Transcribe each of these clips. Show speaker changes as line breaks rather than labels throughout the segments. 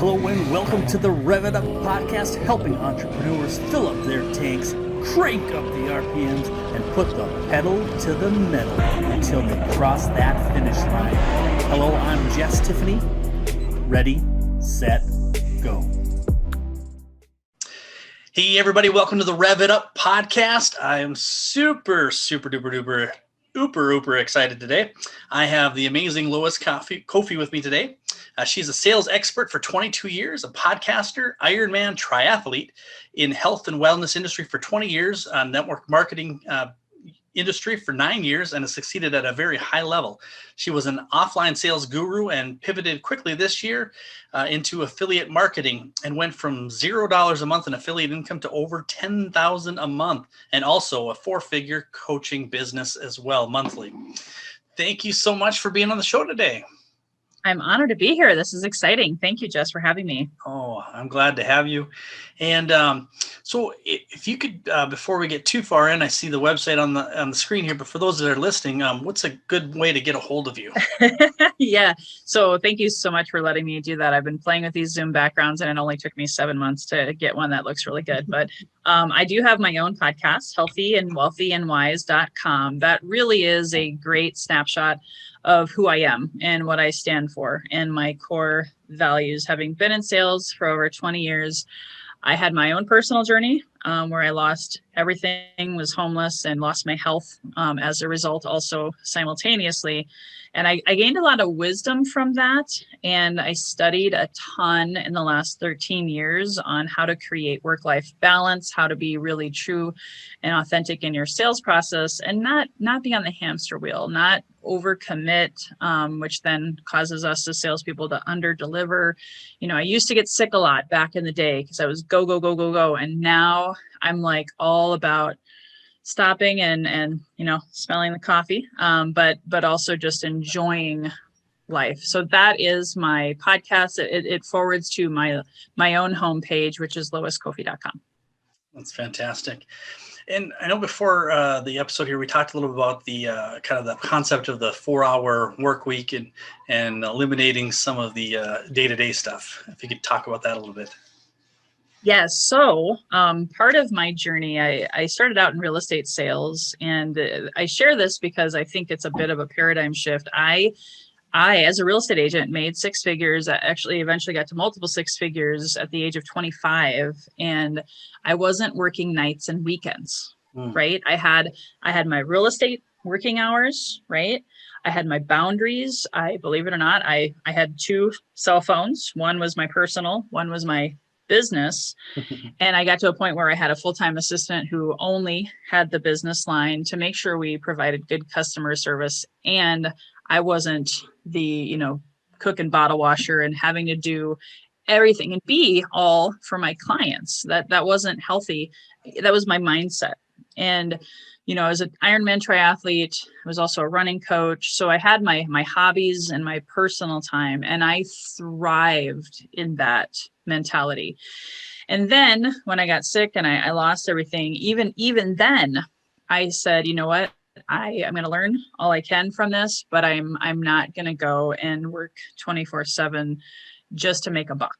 Hello and welcome to the Rev It Up podcast, helping entrepreneurs fill up their tanks, crank up the RPMs, and put the pedal to the metal until they cross that finish line. Hello, I'm Jess Tiffany. Ready, set, go. Hey everybody, welcome to the Rev It Up podcast. I am super duper excited today. I have the amazing Lois Koffi with me today. She's a sales expert for 22 years, a podcaster, Ironman triathlete in health and wellness industry for 20 years, network marketing industry for 9 years, and has succeeded at a very high level. She was an offline sales guru and pivoted quickly this year into affiliate marketing and went from $0 a month in affiliate income to over $10,000 a month, and also a 4-figure coaching business as well monthly. Thank you so much for being on the show today.
I'm honored to be here. This is exciting. Thank you, Jess, for having me.
Oh, I'm glad to have you. And so if you could, before we get too far in, I see the website on the screen here, but for those that are listening, what's a good way to get a hold of you?
Yeah. So thank you so much for letting me do that. I've been playing with these Zoom backgrounds, and it only took me 7 months to get one that looks really good. But I do have my own podcast, healthyandwealthyandwise.com. That really is a great snapshot of who I am and what I stand for and my core values. Having been in sales for over 20 years, I had my own personal journey where I lost everything, was homeless, and lost my health as a result also simultaneously. And I gained a lot of wisdom from that. And I studied a ton in the last 13 years on how to create work-life balance, how to be really true and authentic in your sales process, and not be on the hamster wheel, not overcommit, which then causes us as salespeople to under-deliver. You know, I used to get sick a lot back in the day because I was go. And now I'm like all about stopping and smelling the coffee, but also just enjoying life. So that is my podcast. It forwards to my own homepage, which is loiskoffi.com.
That's fantastic. And I know before the episode here, we talked a little about the kind of the concept of the 4-hour work week and eliminating some of the day-to-day stuff. If you could talk about that a little bit.
Yes. So part of my journey, I started out in real estate sales, and I share this because I think it's a bit of a paradigm shift. I, as a real estate agent, made 6 figures. I actually eventually got to multiple 6 figures at the age of 25, and I wasn't working nights and weekends, right? I had my real estate working hours, right? I had my boundaries. Believe it or not, I had 2 cell phones. One was my personal, one was my business. And I got to a point where I had a full-time assistant who only had the business line to make sure we provided good customer service. And I wasn't the, cook and bottle washer and having to do everything and be all for my clients. That wasn't healthy. That was my mindset. And I was an Ironman triathlete. I was also a running coach. So I had my hobbies and my personal time, and I thrived in that mentality. And then when I got sick and I lost everything, even then I said, you know what? I'm going to learn all I can from this, but I'm not going to go and work 24/7 just to make a buck,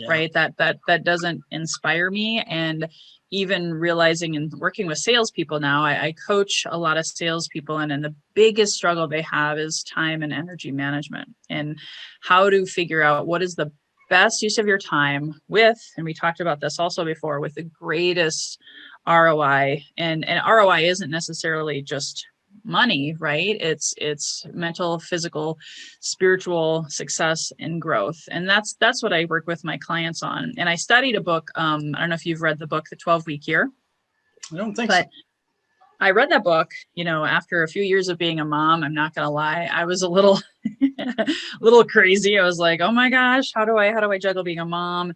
right? That doesn't inspire me. And even realizing and working with salespeople now, I coach a lot of salespeople, and the biggest struggle they have is time and energy management, and how to figure out what is the best use of your time with, and we talked about this also before, with the greatest ROI. And ROI isn't necessarily just money, right? It's mental, physical, spiritual success and growth. And that's what I work with my clients on. And I studied a book. I don't know if you've read the book, The 12-Week Year.
I don't think so.
I read that book, after a few years of being a mom. I'm not going to lie. I was a little crazy. I was like, oh my gosh, how do I juggle being a mom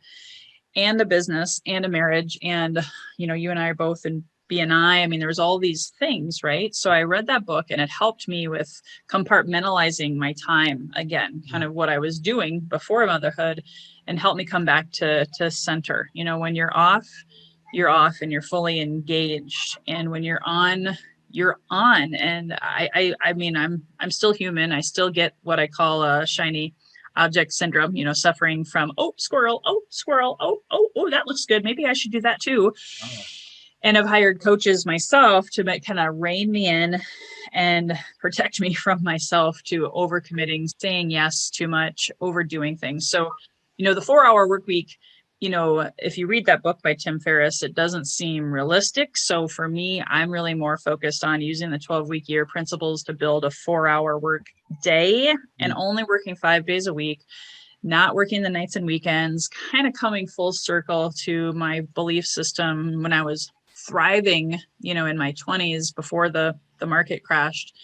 and a business and a marriage? And, you and I are both in BNI. I mean, there's all these things, right? So I read that book, and it helped me with compartmentalizing my time again, kind of what I was doing before motherhood, and helped me come back to center. When you're off and you're fully engaged. And when you're on, you're on. And I mean, I'm still human. I still get what I call shiny object syndrome, suffering from, oh, squirrel, oh, that looks good. Maybe I should do that too.
Oh.
And I've hired coaches myself to kind of rein me in and protect me from myself to overcommitting, saying yes too much, overdoing things. So, the 4-hour work week, if you read that book by Tim Ferriss, it doesn't seem realistic. So for me, I'm really more focused on using the 12-week year principles to build a 4-hour work day and only working 5 days a week, not working the nights and weekends, kind of coming full circle to my belief system when I was thriving, in my 20s before the market crashed,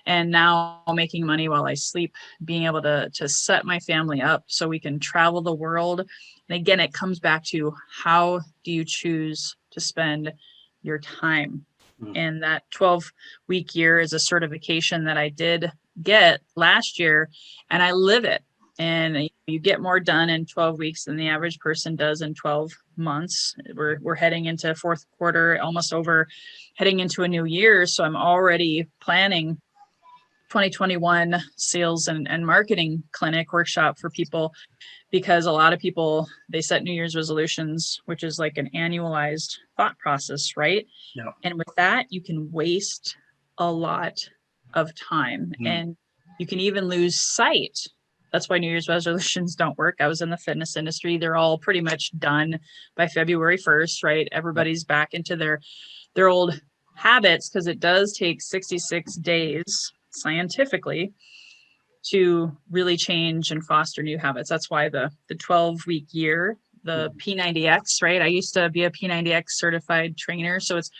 and now making money while I sleep, being able to set my family up so we can travel the world. And again, it comes back to, how do you choose to spend your time? And that 12-week year is a certification that I did get last year, and I live it. And you get more done in 12 weeks than the average person does in 12 months. We're heading into fourth quarter, almost over, heading into a new year. So I'm already planning 2021 sales and marketing clinic workshop for people, because a lot of people, they set New Year's resolutions, which is like an annualized thought process, right?
Yeah.
And with that, you can waste a lot of time and you can even lose sight. That's why New Year's resolutions don't work. I was in the fitness industry. They're all pretty much done by February 1st, right? Everybody's back into their old habits, because it does take 66 days scientifically to really change and foster new habits. That's why the 12-week year, the P90X, right? I used to be a P90X certified trainer. So it's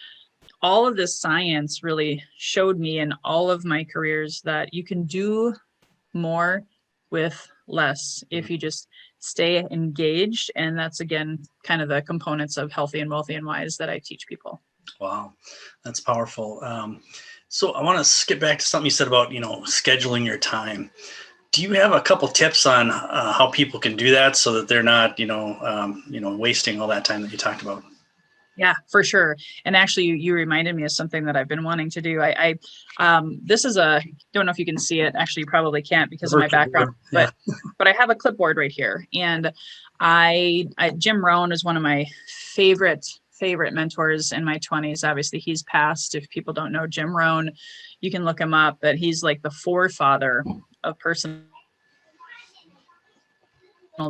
all of this science really showed me in all of my careers that you can do more with less if you just stay engaged. And that's, again, kind of the components of healthy and wealthy and wise that I teach people.
Wow, that's powerful. So I want to skip back to something you said about, scheduling your time. Do you have a couple tips on how people can do that so that they're not, wasting all that time that you talked about?
Yeah, for sure. And actually, you reminded me of something that I've been wanting to do. This is don't know if you can see it. Actually, you probably can't because of my background, but I have a clipboard right here. And Jim Rohn is one of my favorite mentors in my 20s. Obviously, he's passed. If people don't know Jim Rohn, you can look him up, but he's like the forefather of personal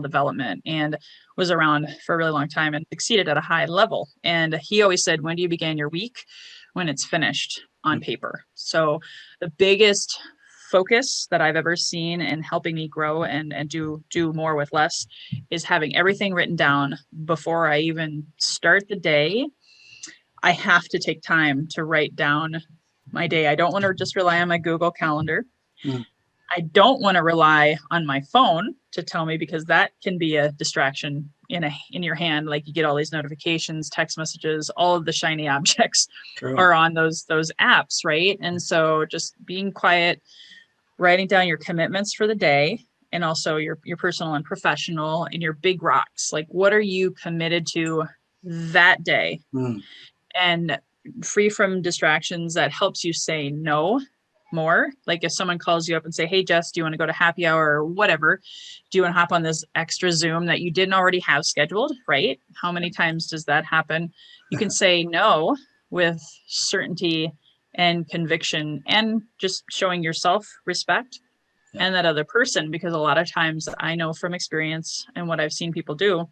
development and was around for a really long time and succeeded at a high level. And he always said, when do you begin your week? When it's finished on paper. So the biggest focus that I've ever seen in helping me grow and do more with less is having everything written down before I even start the day. I have to take time to write down my day. I don't want to just rely on my Google Calendar. I don't want to rely on my phone to tell me, because that can be a distraction in your hand. Like, you get all these notifications, text messages, all of the shiny objects are on those apps, right? And so just being quiet, writing down your commitments for the day, and also your personal and professional, and your big rocks. Like, what are you committed to that day? And free from distractions, that helps you say no more. Like, if someone calls you up and say, hey, Jess, do you want to go to happy hour or whatever? Do you want to hop on this extra Zoom that you didn't already have scheduled, right? How many times does that happen? You can say no with certainty and conviction, and just showing yourself respect and that other person, because a lot of times I know from experience and what I've seen people do,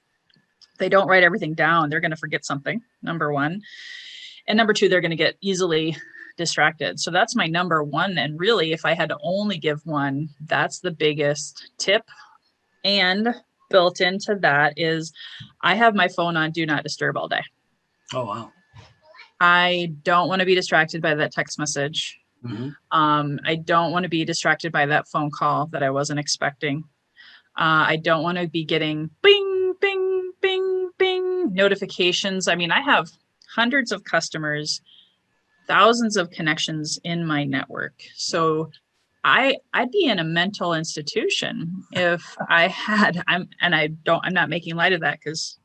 they don't write everything down. They're going to forget something, number one. And number two, they're going to get easily distracted. So that's my number one. And really, if I had to only give one, that's the biggest tip. And built into that is, I have my phone on do not disturb all day.
Oh, wow.
I don't want to be distracted by that text message. I don't want to be distracted by that phone call that I wasn't expecting. I don't want to be getting bing, bing, bing, bing notifications. I mean, I have hundreds of customers, thousands of connections in my network. So I'd be in a mental institution if I had, I'm not making light of that, because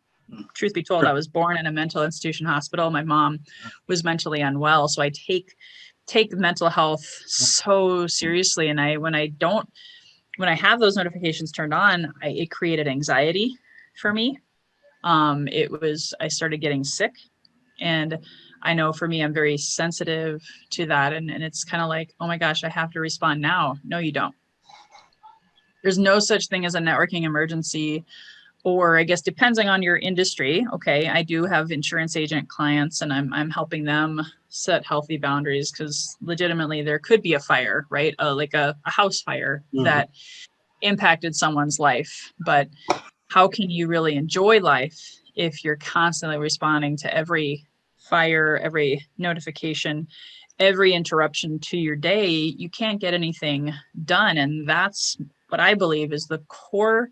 truth be told, I was born in a mental institution hospital. My mom was mentally unwell. So I take mental health so seriously. And when I don't when I have those notifications turned on, it created anxiety for me. I started getting sick, and I know for me, I'm very sensitive to that. And it's kind of like, oh my gosh, I have to respond now. No, you don't. There's no such thing as a networking emergency, or I guess depending on your industry. Okay, I do have insurance agent clients, and I'm helping them set healthy boundaries, because legitimately there could be a fire, right? Like a house fire that impacted someone's life. But how can you really enjoy life if you're constantly responding to every fire, every notification, every interruption to your day? You can't get anything done. And that's what I believe is the core,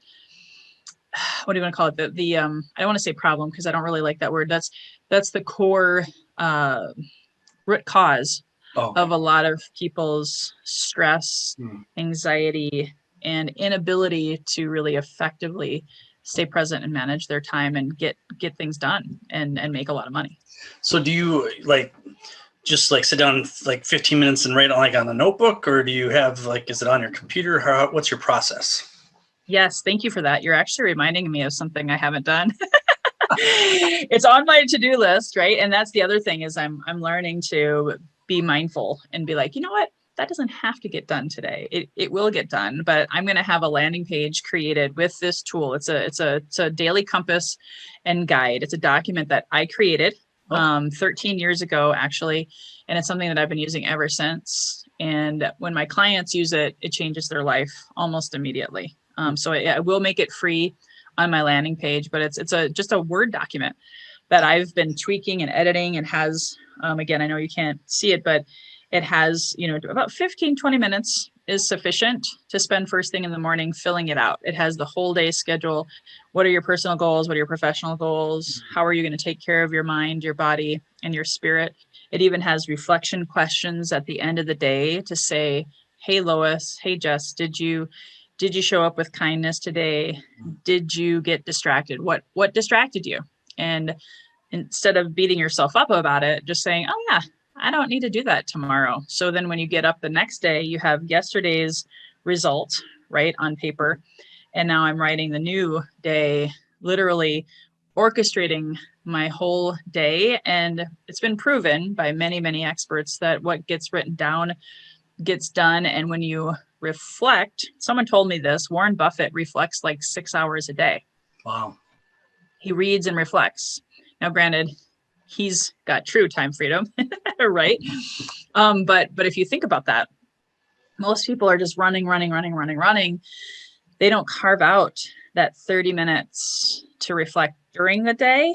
what do you want to call it? I don't want to say problem, because I don't really like that word. That's the core root cause of a lot of people's stress, anxiety, and inability to really effectively stay present and manage their time and get things done and make a lot of money.
So do you just sit down 15 minutes and write on a notebook, or do you have is it on your computer? What's your process?
Yes, thank you for that. You're actually reminding me of something I haven't done. It's on my to-do list, right? And that's the other thing, is I'm learning to be mindful and be like, you know what? That doesn't have to get done today. It will get done, but I'm going to have a landing page created with this tool. It's a daily compass and guide. It's a document that I created 13 years ago, actually. And it's something that I've been using ever since. And when my clients use it, it changes their life almost immediately. So I will make it free on my landing page, but it's just a Word document that I've been tweaking and editing, and has, again, I know you can't see it, but it has, about 15, 20 minutes is sufficient to spend first thing in the morning filling it out. It has the whole day schedule. What are your personal goals? What are your professional goals? How are you going to take care of your mind, your body, and your spirit? It even has reflection questions at the end of the day to say, hey, Lois, hey, Jess, did you show up with kindness today? Did you get distracted? What distracted you? And instead of beating yourself up about it, just saying, oh yeah, I don't need to do that tomorrow. So then when you get up the next day, you have yesterday's result, right, on paper. And now I'm writing the new day, literally orchestrating my whole day. And it's been proven by many, many experts that what gets written down gets done. And when you reflect, someone told me this, Warren Buffett reflects 6 hours a day.
Wow.
He reads and reflects. Now, granted, he's got true time freedom, right? But if you think about that, most people are just running. They don't carve out that 30 minutes to reflect during the day,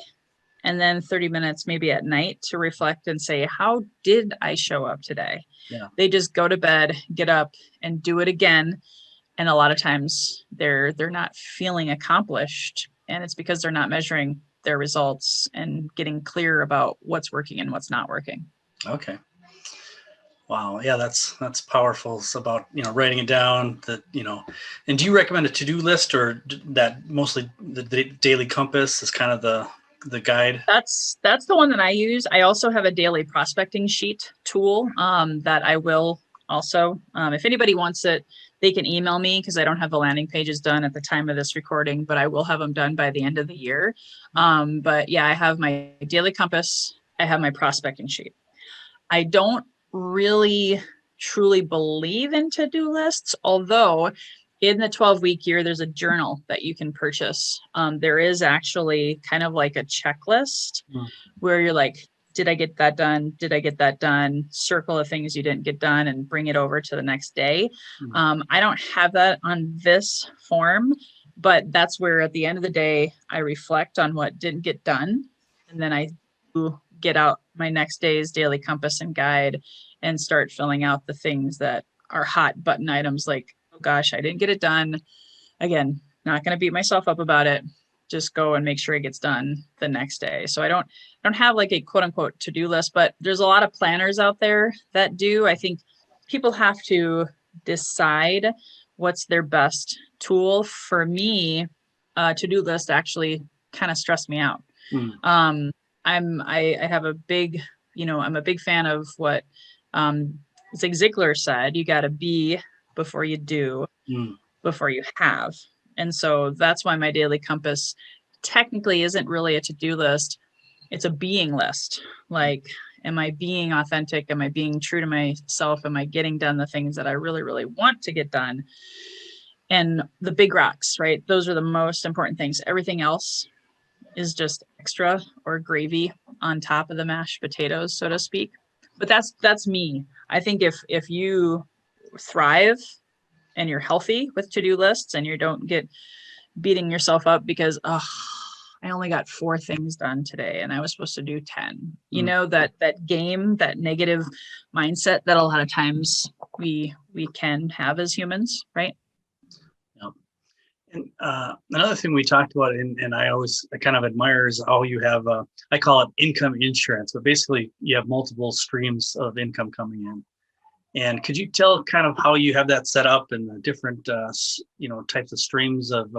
and then 30 minutes maybe at night to reflect and say, how did I show up today?
Yeah.
They just go to bed, get up, and do it again. And a lot of times they're not feeling accomplished. And it's because they're not measuring their results and getting clear about what's working and what's not working.
Okay. Wow. Yeah, that's powerful. It's about, writing it down, and do you recommend a to-do list, or that mostly the daily compass is kind of the guide?
That's the one that I use. I also have a daily prospecting sheet tool that I will also, if anybody wants it, they can email me, because I don't have the landing pages done at the time of this recording, but I will have them done by the end of the year. But yeah, I have my daily compass. I have my prospecting sheet. I don't really truly believe in to-do lists, although in the 12-week year, there's a journal that you can purchase. There is actually kind of like a checklist where you're like, did I get that done? Did I get that done? Circle the things you didn't get done and bring it over to the next day. I don't have that on this form, but that's where at the end of the day, I reflect on what didn't get done. And then I do get out my next day's daily compass and guide and start filling out the things that are hot button items, like, oh gosh, I didn't get it done. Again, not going to beat myself up about it. Just go and make sure it gets done the next day. So I don't have a quote unquote to-do list, but there's a lot of planners out there that do. I think people have to decide what's their best tool. For me, to-do list actually kind of stressed me out. I have a big, I'm a big fan of what Zig Ziglar said. You got to be before you do. before you have. And so that's why my daily compass technically isn't really a to-do list. It's a being list. Like, am I being authentic? Am I being true to myself? Am I getting done the things that I really, really want to get done? And the big rocks, right? Those are the most important things. Everything else is just extra or gravy on top of the mashed potatoes, so to speak. But that's me. I think if you thrive and you're healthy with to-do lists and you don't get beating yourself up because, oh, I only got 4 things done today and I was supposed to do 10. You know, that game, that negative mindset that a lot of times we can have as humans, right?
Yep. And another thing we talked about, and I kind of admire, is how you have, I call it income insurance, but basically you have multiple streams of income coming in. And could you tell kind of how you have that set up and the different, types of streams of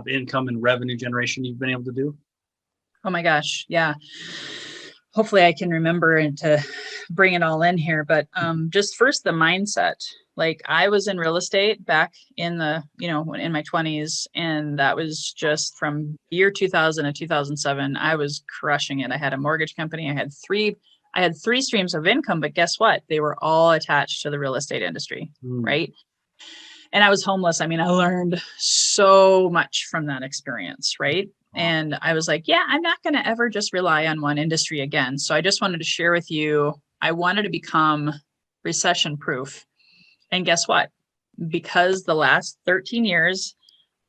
income and revenue generation you've been able to do?
Oh my gosh. Yeah. Hopefully I can remember and to bring it all in here, but just first the mindset. Like, I was in real estate back in in my 20s, and that was just from year 2000 to 2007. I was crushing it. I had a mortgage company. I had three streams of income, but guess what? They were all attached to the real estate industry, right? And I was homeless. I mean, I learned so much from that experience, right? And I was like, yeah, I'm not going to ever just rely on one industry again. So I just wanted to share with you, I wanted to become recession proof. And guess what? Because the last 13 years,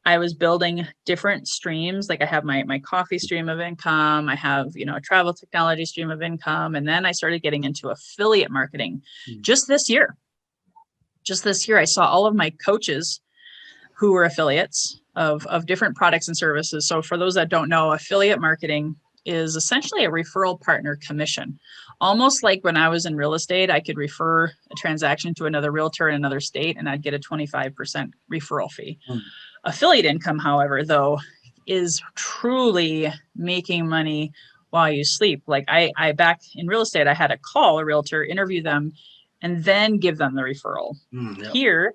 I was building different streams. Like, I have my coffee stream of income. I have, a travel technology stream of income. And then I started getting into affiliate marketing just this year. I saw all of my coaches who were affiliates of different products and services. So for those that don't know, affiliate marketing is essentially a referral partner commission. Almost like when I was in real estate, I could refer a transaction to another realtor in another state and I'd get a 25% referral fee. Affiliate income, however, though, is truly making money while you sleep. Like, I back in real estate, I had to call a realtor, interview them, and then give them the referral.
Yep.
Here,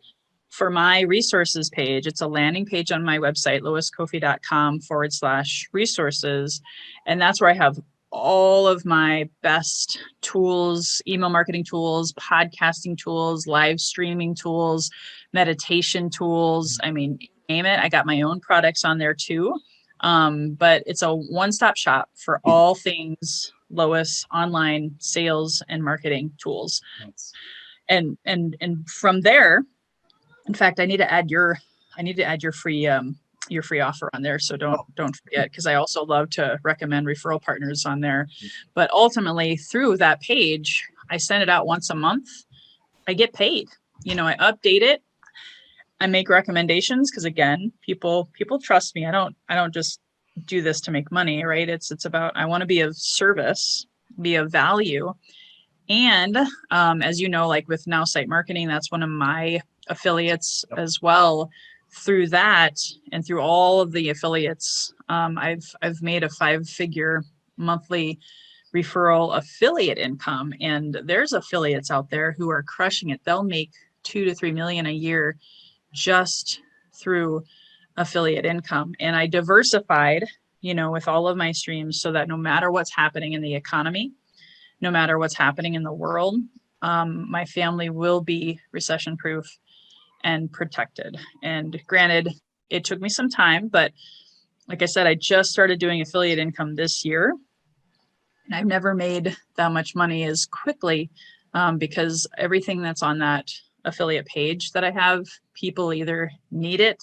for my resources page, it's a landing page on my website, loiskoffi.com/resources. And that's where I have all of my best tools, email marketing tools, podcasting tools, live streaming tools, meditation tools. I mean, name it. I got my own products on there too. But it's a one-stop shop for all things Lois online sales and marketing tools.
Nice.
And from there, in fact, I need to add your free offer on there. So don't forget, because I also love to recommend referral partners on there. But ultimately, through that page, I send it out once a month. I get paid. I update it. I make recommendations because, again, people trust me. I don't just do this to make money, right? It's about, I want to be of service, be of value. And as you know, like with Now Site Marketing, that's one of my affiliates as well. Through that and through all of the affiliates, I've made a 5-figure monthly referral affiliate income. And there's affiliates out there who are crushing it. They'll make $2 to $3 million a year just through affiliate income. And I diversified, with all of my streams so that no matter what's happening in the economy, no matter what's happening in the world, my family will be recession proof and protected. And granted, it took me some time, but like I said, I just started doing affiliate income this year. And I've never made that much money as quickly because everything that's on that affiliate page that I have, people either need it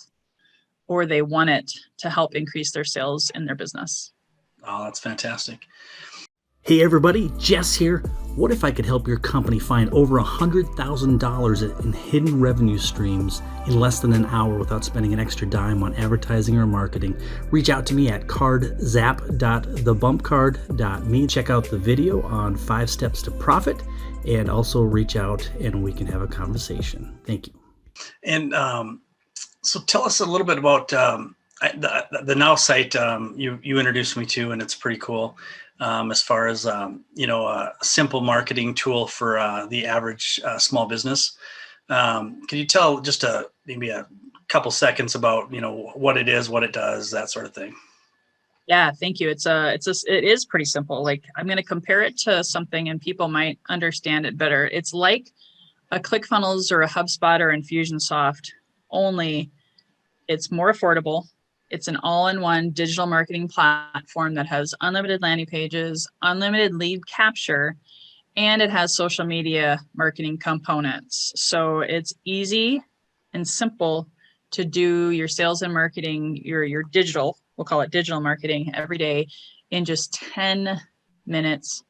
or they want it to help increase their sales in their business.
Oh, that's fantastic.
Hey everybody, Jess here. What if I could help your company find over $100,000 in hidden revenue streams in less than an hour without spending an extra dime on advertising or marketing? Reach out to me at cardzap.thebumpcard.me. Check out the video on 5 steps to profit, and also reach out and we can have a conversation. Thank you.
And so tell us a little bit about the Now site you introduced me to, and it's pretty cool. As far as, a simple marketing tool for the average small business. Can you tell just maybe a couple seconds about, what it is, what it does, that sort of thing.
Yeah, thank you. It is pretty simple. Like, I'm going to compare it to something and people might understand it better. It's like a ClickFunnels or a HubSpot or Infusionsoft, only it's more affordable. It's an all-in-one digital marketing platform that has unlimited landing pages, unlimited lead capture, and it has social media marketing components. So it's easy and simple to do your sales and marketing, your digital, we'll call it digital marketing, every day in just 10 minutes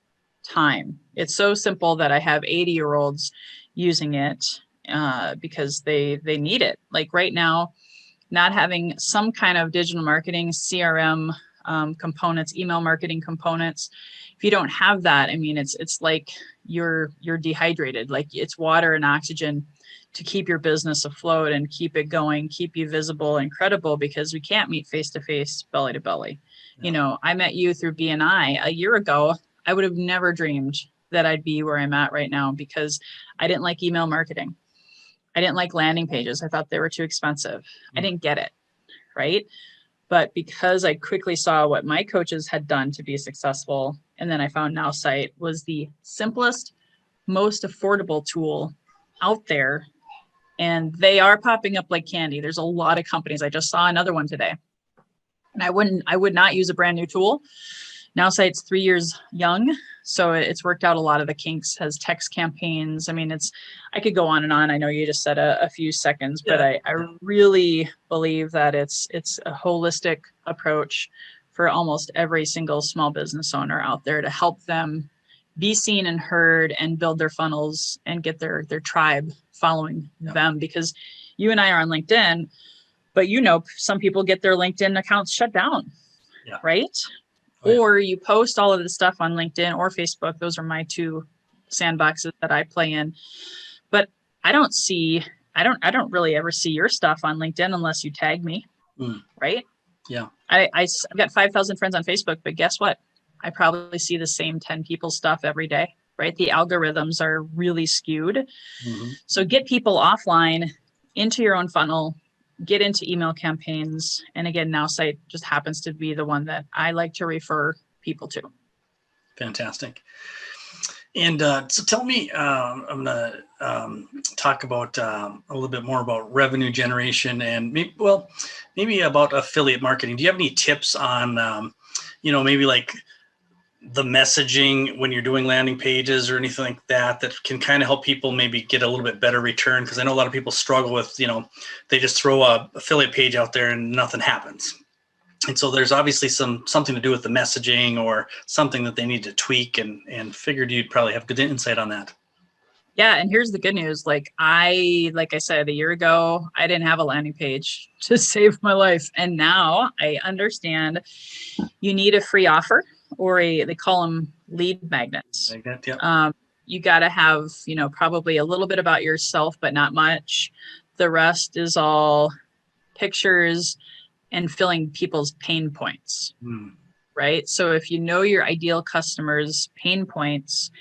time. It's so simple that I have 80-year-olds using it because they need it. Like right now, not having some kind of digital marketing, CRM components, email marketing components. If you don't have that, I mean, it's like you're dehydrated. Like, it's water and oxygen to keep your business afloat and keep it going, keep you visible and credible, because we can't meet face to face, belly to belly. Yeah. I met you through BNI a year ago. I would have never dreamed that I'd be where I'm at right now, because I didn't like email marketing. I didn't like landing pages. I thought they were too expensive. I didn't get it, right? But because I quickly saw what my coaches had done to be successful, and then I found NowSite was the simplest, most affordable tool out there. And they are popping up like candy. There's a lot of companies. I just saw another one today. And I would not use a brand new tool. NowSite's 3 years young, so it's worked out a lot of the kinks, has text campaigns. I mean, I could go on and on. I know you just said a few seconds, but I really believe that it's a holistic approach for almost every single small business owner out there to help them be seen and heard and build their funnels and get their tribe following them. Because you and I are on LinkedIn, but some people get their LinkedIn accounts shut down, right? Or you post all of the stuff on LinkedIn or Facebook. Those are my two sandboxes that I play in. But I don't really ever see your stuff on LinkedIn unless you tag me, right?
Yeah.
I've got 5,000 friends on Facebook, but guess what? I probably see the same 10 people's stuff every day, right? The algorithms are really skewed. So get people offline into your own funnel, get into email campaigns. And again, NowSite just happens to be the one that I like to refer people to.
Fantastic. And so tell me, I'm going to talk about a little bit more about revenue generation and maybe about affiliate marketing. Do you have any tips on, maybe like the messaging when you're doing landing pages or anything like that can kind of help people maybe get a little bit better return? Because I know a lot of people struggle with, they just throw a affiliate page out there and nothing happens. And so there's obviously something to do with the messaging or something that they need to tweak, and figured you'd probably have good insight on that.
Yeah. And here's the good news. Like I said, a year ago, I didn't have a landing page to save my life. And now I understand you need a free offer, or they call them lead magnets.
Magnet, yeah.
You got to have, probably a little bit about yourself, but not much. The rest is all pictures and filling people's pain points, right? So if you know your ideal customer's pain points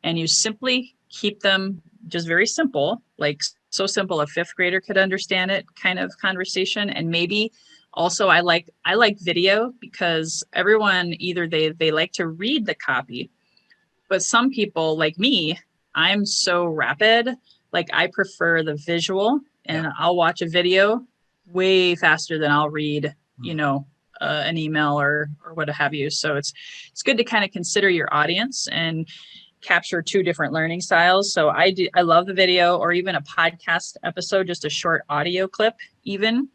and you simply keep them just very simple, like so simple a fifth grader could understand it kind of conversation. And maybe also I like video, because everyone, either they like to read the copy, but some people like me, I'm so rapid. Like I prefer the visual, and I'll watch a video way faster than I'll read, an email or what have you. So it's good to kind of consider your audience and capture two different learning styles. So I love the video, or even a podcast episode, just a short audio clip, even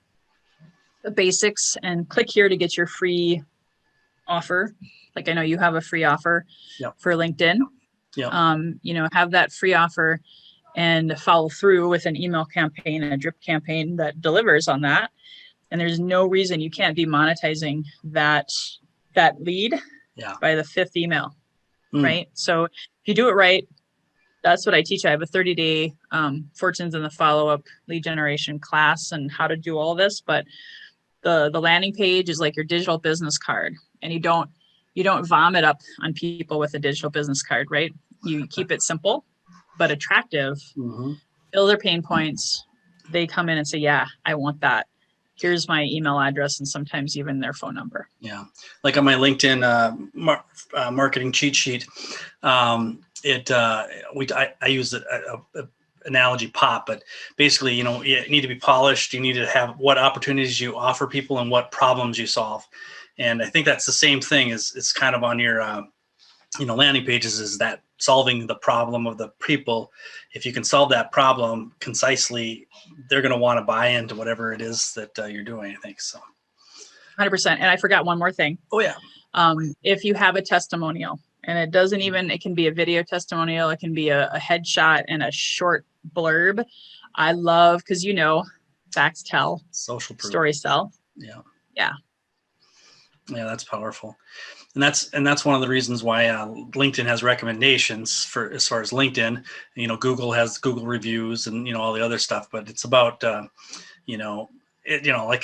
the basics, and click here to get your free offer. Like I know you have a free offer for LinkedIn. Have that free offer and follow through with an email campaign and a drip campaign that delivers on that. And there's no reason you can't be monetizing that lead by the fifth email, right? So if you do it right, that's what I teach. I have a 30-day fortunes in the follow-up lead generation class and how to do all this. But the landing page is like your digital business card, and you don't vomit up on people with a digital business card, right? You keep it simple but attractive, fill their pain points, they come in and say, yeah, I want that. Here's my email address, and sometimes even their phone number.
Yeah. Like on my LinkedIn marketing cheat sheet, I use a analogy pop, but basically, you need to be polished. You need to have what opportunities you offer people and what problems you solve. And I think that's the same thing as it's kind of on your, landing pages, is that solving the problem of the people. If you can solve that problem concisely, they're going to want to buy into whatever it is that you're doing, I think. So
100%. And I forgot one more thing.
Oh yeah.
If you have a testimonial, and it can be a video testimonial, it can be a headshot and a short blurb. I love, because facts tell,
social proof,
stories sell.
Yeah.
Yeah.
Yeah, that's powerful. And that's one of the reasons why LinkedIn has recommendations for as far as LinkedIn. Google has Google reviews and all the other stuff. But it's about like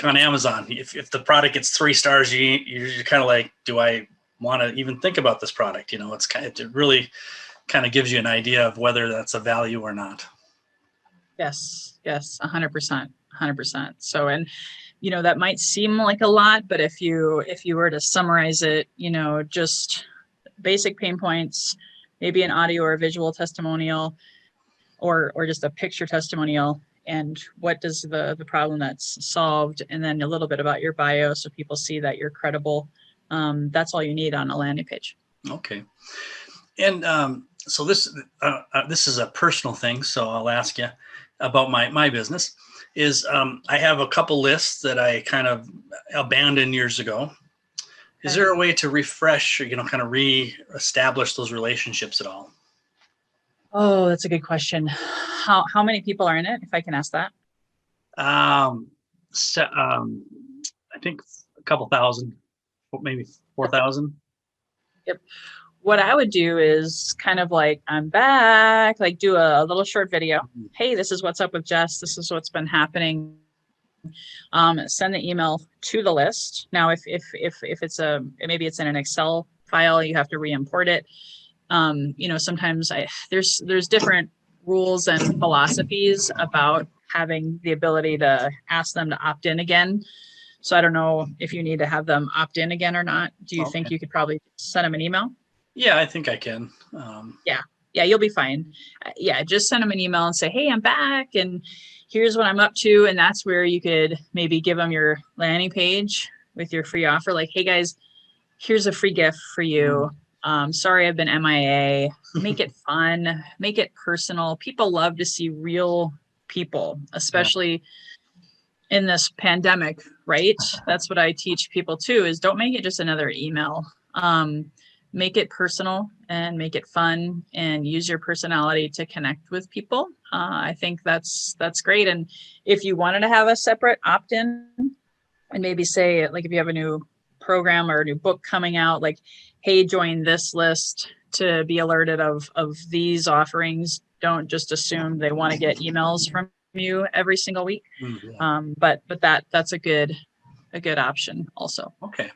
on Amazon, if the product gets 3 stars, you're kind of like, do I want to even think about this product? It really kind of gives you an idea of whether that's a value or not.
Yes, 100%. So, and that might seem like a lot, but if you were to summarize it, just basic pain points, maybe an audio or a visual testimonial, or just a picture testimonial, and what does the problem that's solved, and then a little bit about your bio so people see that you're credible. That's all you need on a landing page.
Okay. And so this is a personal thing, so I'll ask you about my business. Is I have a couple lists that I kind of abandoned years ago. Is there a way to refresh or, kind of re-establish those relationships at all?
Oh, that's a good question. How many people are in it, if I can ask that?
I think a couple thousand, maybe 4,000.
Yep. What I would do is kind of like, I'm back, like do a little short video. Hey, this is what's up with Jess. This is what's been happening. Send the email to the list. Now, if it's maybe it's in an Excel file, you have to re-import it. Sometimes there's different rules and philosophies about having the ability to ask them to opt in again. So I don't know if you need to have them opt in again or not. Do you think you could probably send them an email?
Yeah, I think I can.
Yeah, you'll be fine. Yeah, just send them an email and say, hey, I'm back and here's what I'm up to. And that's where you could maybe give them your landing page with your free offer. Like, hey guys, here's a free gift for you. Sorry, I've been MIA. Make it fun, make it personal. People love to see real people, especially in this pandemic, right? That's what I teach people too, is don't make it just another email. Make it personal and make it fun and use your personality to connect with people. I think that's great. And if you wanted to have a separate opt-in and maybe say, like, if you have a new program or a new book coming out, like, hey, join this list to be alerted of these offerings. Don't just assume they want to get emails from you every single week. But that's a good option also.
Okay.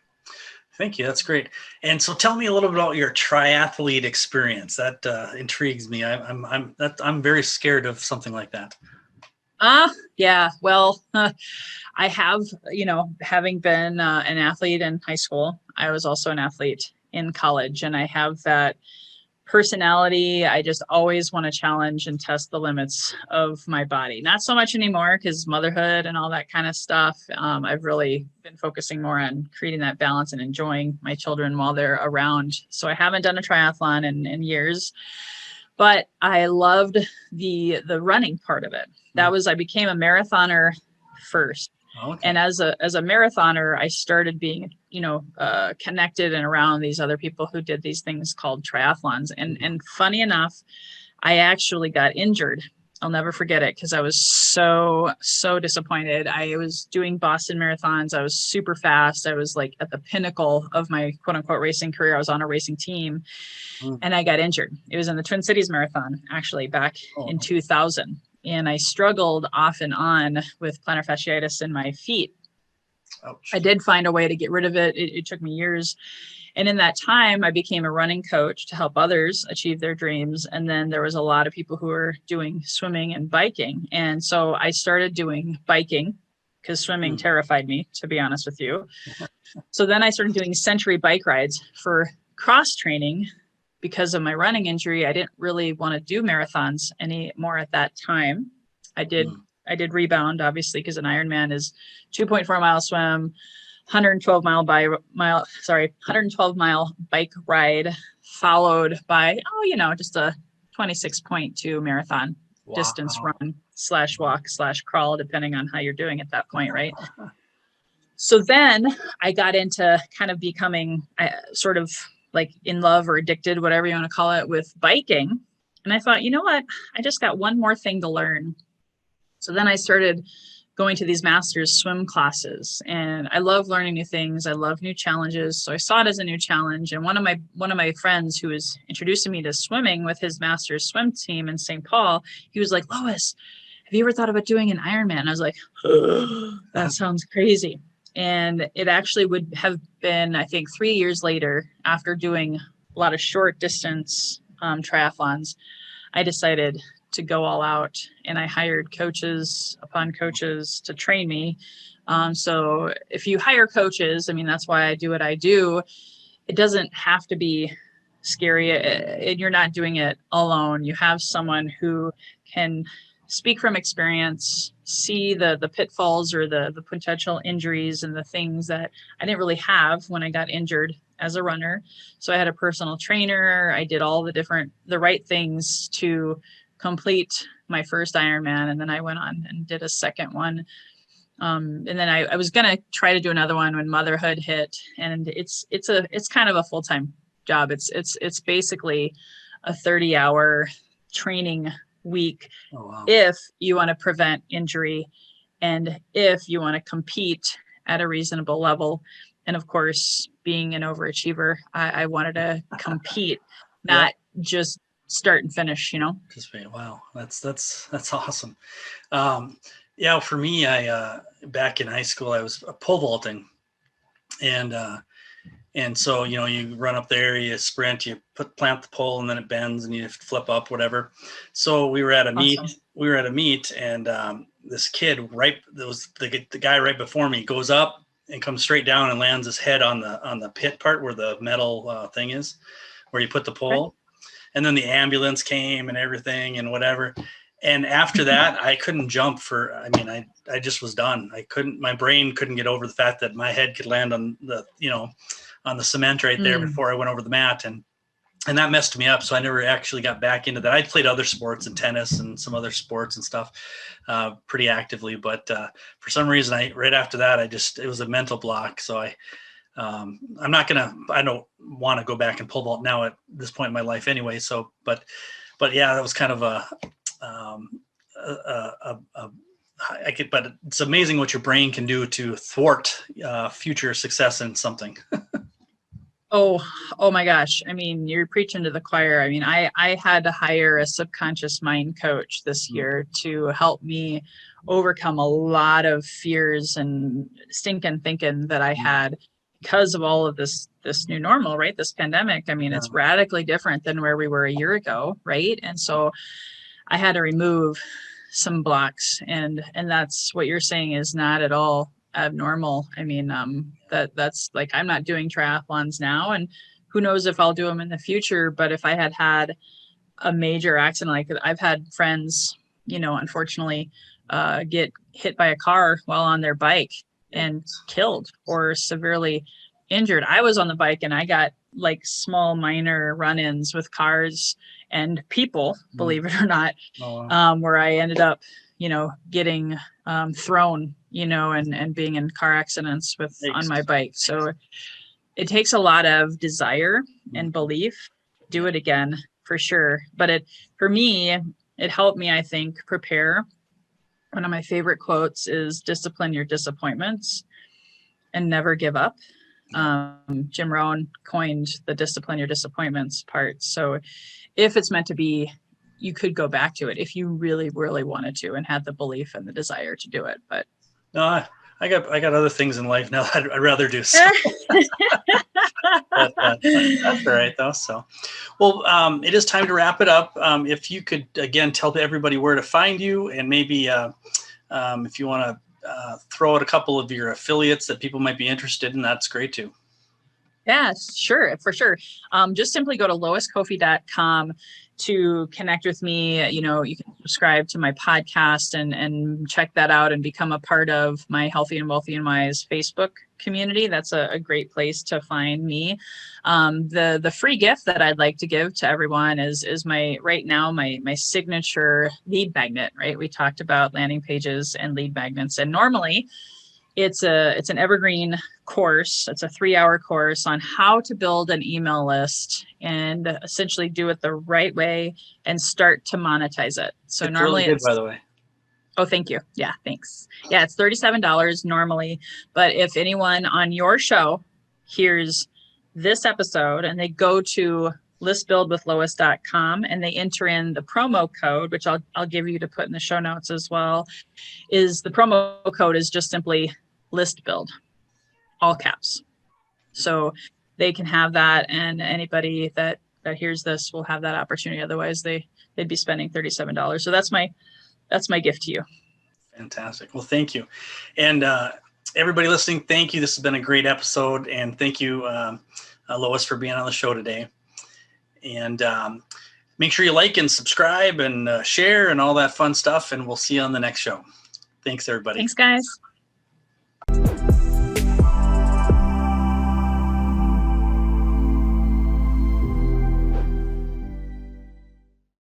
Thank you. That's great. And so tell me a little bit about your triathlete experience. That intrigues me. I'm very scared of something like that.
Yeah. Well, I have, having been an athlete in high school, I was also an athlete in college, and I have that personality. I just always want to challenge and test the limits of my body. Not so much anymore because motherhood and all that kind of stuff. I've really been focusing more on creating that balance and enjoying my children while they're around. So I haven't done a triathlon in years, but I loved the running part of it. I became a marathoner first.
Okay.
And as a marathoner, I started being, connected and around these other people who did these things called triathlons. And funny enough, I actually got injured. I'll never forget it because I was so disappointed. I was doing Boston marathons. I was super fast. I was like at the pinnacle of my quote unquote racing career. I was on a racing team and I got injured. It was in the Twin Cities Marathon, actually back in 2000. And I struggled off and on with plantar fasciitis in my feet.
Ouch.
I did find a way to get rid of it. It took me years. And in that time, I became a running coach to help others achieve their dreams. And then there was a lot of people who were doing swimming and biking. And so I started doing biking because swimming terrified me, to be honest with you. So then I started doing century bike rides for cross training. Because of my running injury, I didn't really want to do marathons anymore at that time. I did rebound, obviously, because an Ironman is 2.4 mile swim, 112 mile bike ride, followed by, just a 26.2 marathon distance run / walk / crawl, depending on how you're doing at that point, right? So then I got into kind of becoming sort of like in love or addicted, whatever you want to call it, with biking. And I thought, you know what? I just got one more thing to learn. So then I started going to these master's swim classes, and I love learning new things. I love new challenges. So I saw it as a new challenge. And one of my friends who was introducing me to swimming with his master's swim team in St. Paul, he was like, Lois, have you ever thought about doing an Ironman? I was like, that sounds crazy. And it actually would have been, I think, 3 years later, after doing a lot of short distance triathlons, I decided to go all out, and I hired coaches upon coaches to train me. So if you hire coaches, I mean, that's why I do what I do. It doesn't have to be scary, and you're not doing it alone. You have someone who can speak from experience, see the pitfalls or the potential injuries and the things that I didn't really have when I got injured as a runner. So I had a personal trainer. I did all the right things to complete my first Ironman. And then I went on and did a second one. And then I was going to try to do another one when motherhood hit. And it's kind of a full-time job. It's basically a 30-hour training week if you want to prevent injury and if you want to compete at a reasonable level. And of course, being an overachiever, I wanted to compete, not just start and finish,
Wow, that's awesome. For me, I back in high school, I was pole vaulting, and so, you run up there, you sprint, you plant the pole, and then it bends and you flip up, whatever. So we were at a meet, and this kid, the guy right before me, goes up and comes straight down and lands his head on the pit part where the metal thing is, where you put the pole. Okay. And then the ambulance came and everything and whatever. And after that, I couldn't jump I just was done. My brain couldn't get over the fact that my head could land on the cement right there before I went over the mat. And that messed me up. So I never actually got back into that. I played other sports and tennis and some other sports and stuff pretty actively. But for some reason, right after that, it was a mental block. So I don't want to go back and pole vault now at this point in my life anyway. So, but yeah, that was kind of but it's amazing what your brain can do to thwart future success in something.
Oh my gosh. I mean, you're preaching to the choir. I mean, I had to hire a subconscious mind coach this year to help me overcome a lot of fears and stinking thinking that I had because of all of this new normal, right? This pandemic. I mean, it's radically different than where we were a year ago, right? And so I had to remove some blocks, and that's what you're saying is not at all abnormal. I mean, that's like, I'm not doing triathlons now, and who knows if I'll do them in the future. But if I had a major accident, like I've had friends, unfortunately, get hit by a car while on their bike and killed or severely injured. I was on the bike and I got like small minor run-ins with cars and people, believe it or not, where I ended up, getting thrown, and being in car accidents on my bike. So it takes a lot of desire and belief. Do it again for sure. But for me, it helped me, I think, prepare. One of my favorite quotes is discipline your disappointments and never give up. Jim Rohn coined the discipline your disappointments part. So if it's meant to be, you could go back to it if you really, really wanted to and had the belief and the desire to do it. But
no, I got other things in life now that I'd rather do. So. But, that's all right though. So, well, it is time to wrap it up. If you could again tell everybody where to find you, and maybe if you want to throw out a couple of your affiliates that people might be interested in, that's great too.
Yeah, sure, for sure. Just simply go to loiskoffi.com to connect with me. You can subscribe to my podcast and check that out and become a part of my Healthy and Wealthy and Wise Facebook community. That's a great place to find me. The free gift that I'd like to give to everyone is my signature lead magnet, right? We talked about landing pages and lead magnets, and normally it's an evergreen course. It's a 3-hour course on how to build an email list and essentially do it the right way and start to monetize it. So
it's
normally
really good, by the way.
Oh, thank you. Yeah, thanks. Yeah, it's $37 normally. But if anyone on your show hears this episode and they go to listbuildwithlois.com and they enter in the promo code, which I'll give you to put in the show notes as well, is the promo code is just simply list build, all caps. So they can have that, and anybody that hears this will have that opportunity. Otherwise they'd be spending $37. So that's my gift to you.
Fantastic. Well, thank you. And everybody listening, thank you. This has been a great episode. And thank you, Lois, for being on the show today. And make sure you like and subscribe and share and all that fun stuff. And we'll see you on the next show. Thanks, everybody.
Thanks, guys.